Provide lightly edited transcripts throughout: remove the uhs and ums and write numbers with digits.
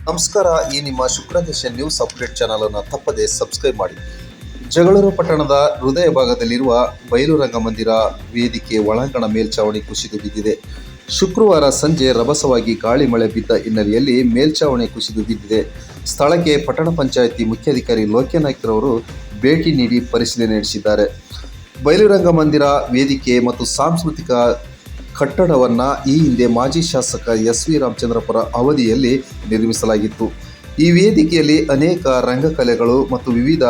ನಮಸ್ಕಾರ. ಈ ನಿಮ್ಮ ಶುಕ್ರದೇಶ ನ್ಯೂಸ್ ಅಪ್ಡೇಟ್ ಚಾನಲ್ ಅನ್ನು ತಪ್ಪದೆ ಸಬ್ಸ್ಕ್ರೈಬ್ ಮಾಡಿ. ಜಗಳೂರು ಪಟ್ಟಣದ ಹೃದಯ ಭಾಗದಲ್ಲಿರುವ ಬಯಲು ರಂಗಮಂದಿರ ವೇದಿಕೆ ಒಳಾಂಗಣ ಮೇಲ್ಛಾವಣಿ ಕುಸಿದು ಬಿದ್ದಿದೆ. ಶುಕ್ರವಾರ ಸಂಜೆ ರಭಸವಾಗಿ ಗಾಳಿ ಮಳೆ ಬಿದ್ದ ಹಿನ್ನೆಲೆಯಲ್ಲಿ ಮೇಲ್ಛಾವಣಿ ಕುಸಿದು ಬಿದ್ದಿದೆ. ಸ್ಥಳಕ್ಕೆ ಪಟ್ಟಣ ಪಂಚಾಯಿತಿ ಮುಖ್ಯಾಧಿಕಾರಿ ಲೋಕ್ಯನಾಯ್ಕರವರು ಭೇಟಿ ನೀಡಿ ಪರಿಶೀಲನೆ ನಡೆಸಿದ್ದಾರೆ. ಬಯಲು ರಂಗಮಂದಿರ ವೇದಿಕೆ ಮತ್ತು ಸಾಂಸ್ಕೃತಿಕ ಕಟ್ಟಡವನ್ನು ಈ ಹಿಂದೆ ಮಾಜಿ ಶಾಸಕ ಎಸ್.ವಿ. ರಾಮಚಂದ್ರಪುರ ಅವಧಿಯಲ್ಲಿ ನಿರ್ಮಿಸಲಾಗಿತ್ತು. ಈ ವೇದಿಕೆಯಲ್ಲಿ ಅನೇಕ ರಂಗಕಲೆಗಳು ಮತ್ತು ವಿವಿಧ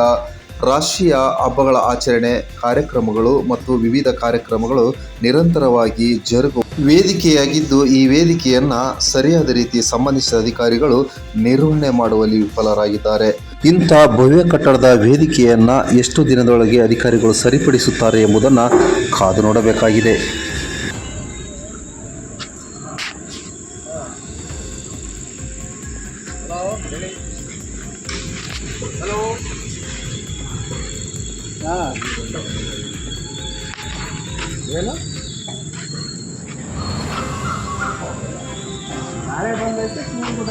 ರಾಷ್ಟ್ರೀಯ ಹಬ್ಬಗಳ ಆಚರಣೆ ಕಾರ್ಯಕ್ರಮಗಳು ಮತ್ತು ವಿವಿಧ ಕಾರ್ಯಕ್ರಮಗಳು ನಿರಂತರವಾಗಿ ಜರುಗುವ ವೇದಿಕೆಯಾಗಿದ್ದು, ಈ ವೇದಿಕೆಯನ್ನು ಸರಿಯಾದ ರೀತಿ ಸಂಬಂಧಿಸಿದ ಅಧಿಕಾರಿಗಳು ನಿರ್ವಹಣೆ ಮಾಡುವಲ್ಲಿ ವಿಫಲರಾಗಿದ್ದಾರೆ. ಇಂಥ ಭವ್ಯ ಕಟ್ಟಡದ ವೇದಿಕೆಯನ್ನು ಎಷ್ಟು ದಿನದೊಳಗೆ ಅಧಿಕಾರಿಗಳು ಸರಿಪಡಿಸುತ್ತಾರೆ ಎಂಬುದನ್ನು ಕಾದು ನೋಡಬೇಕಾಗಿದೆ. ಹಲೋ ಹಾಂ ಏನು ನಾಳೆ ಬಂದೈತೆ ನೀವು ಕೂಡ